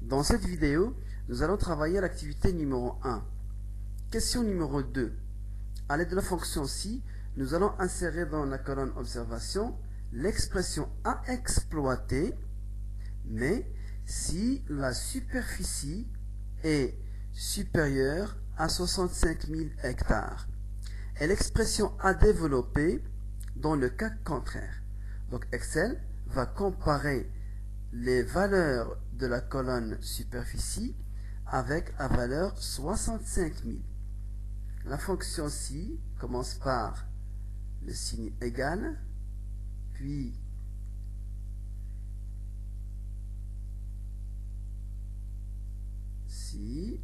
Dans cette vidéo, nous allons travailler l'activité numéro 1. Question numéro 2. À l'aide de la fonction si, nous allons insérer dans la colonne observation l'expression à exploiter, mais si la superficie est supérieure à 65 000 hectares, et l'expression à développer dans le cas contraire. Donc Excel va comparer les valeurs de la colonne superficie avec la valeur 65 000. La fonction si commence par le signe égal, puis si,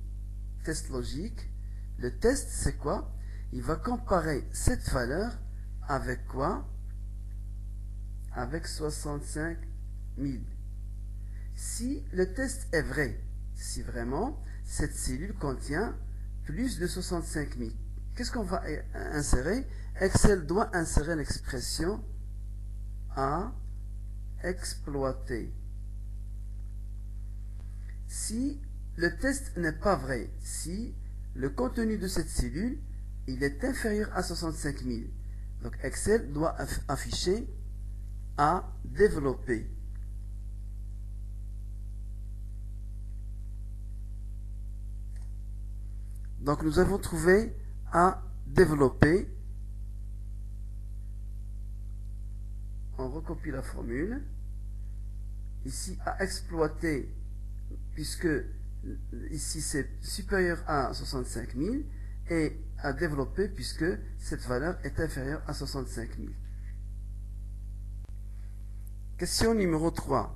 test logique. Le test, c'est quoi? Il va comparer cette valeur avec quoi? Avec 65 000. Si le test est vrai, si vraiment cette cellule contient plus de 65 000, qu'est-ce qu'on va insérer? Excel doit insérer l'expression à exploiter. Si le test n'est pas vrai, si le contenu de cette cellule il est inférieur à 65 000, donc Excel doit afficher à développer. Donc nous avons trouvé à développer. On recopie la formule. Ici à exploiter, puisque ici c'est supérieur à 65 000, et à développer puisque cette valeur est inférieure à 65 000. Question numéro 3.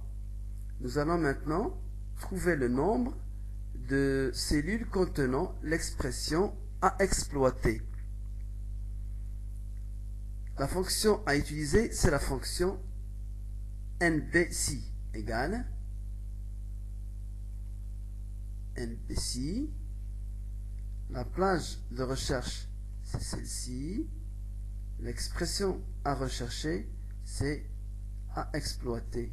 Nous allons maintenant trouver le nombre de cellules contenant l'expression à exploiter. La fonction à utiliser, c'est la fonction NBC égale NBC. La plage de recherche, c'est celle-ci. L'expression à rechercher, c'est à exploiter.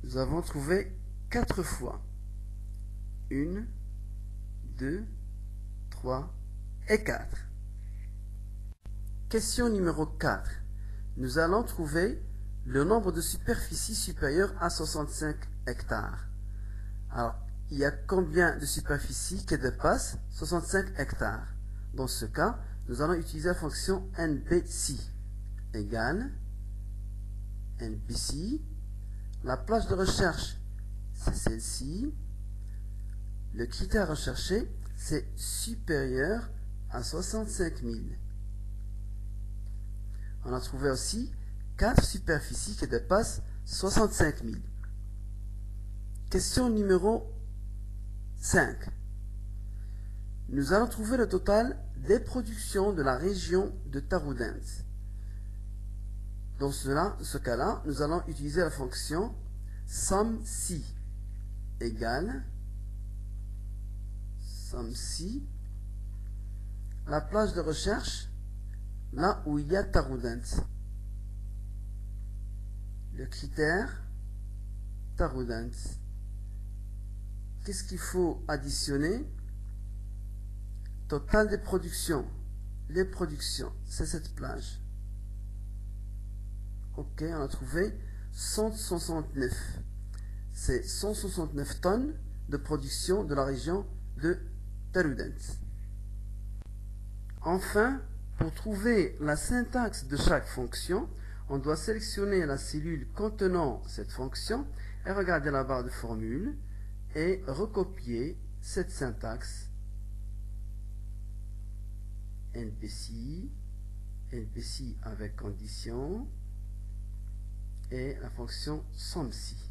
Nous avons trouvé 4 fois. 1, 2, 3 et 4. Question numéro 4. Nous allons trouver le nombre de superficies supérieures à 65 hectares. Alors, il y a combien de superficies qui dépassent 65 hectares? Dans ce cas, nous allons utiliser la fonction NBC égale NBC. La plage de recherche, c'est celle-ci. Le critère recherché, c'est supérieur à 65 000. On a trouvé aussi 4 superficies qui dépassent 65 000. Question numéro 5. Nous allons trouver le total des productions de la région de Taroudant. Dans ce cas-là, nous allons utiliser la fonction SUMSI égale SUMSI, la plage de recherche, là où il y a Taroudant. Le critère Taroudant. Qu'est-ce qu'il faut additionner? Total des productions. Les productions, c'est cette plage. Ok, on a trouvé 169. C'est 169 tonnes de production de la région de Taroudant. Enfin, pour trouver la syntaxe de chaque fonction, on doit sélectionner la cellule contenant cette fonction et regarder la barre de formule et recopier cette syntaxe NPC, NPC avec condition et la fonction SUMSI.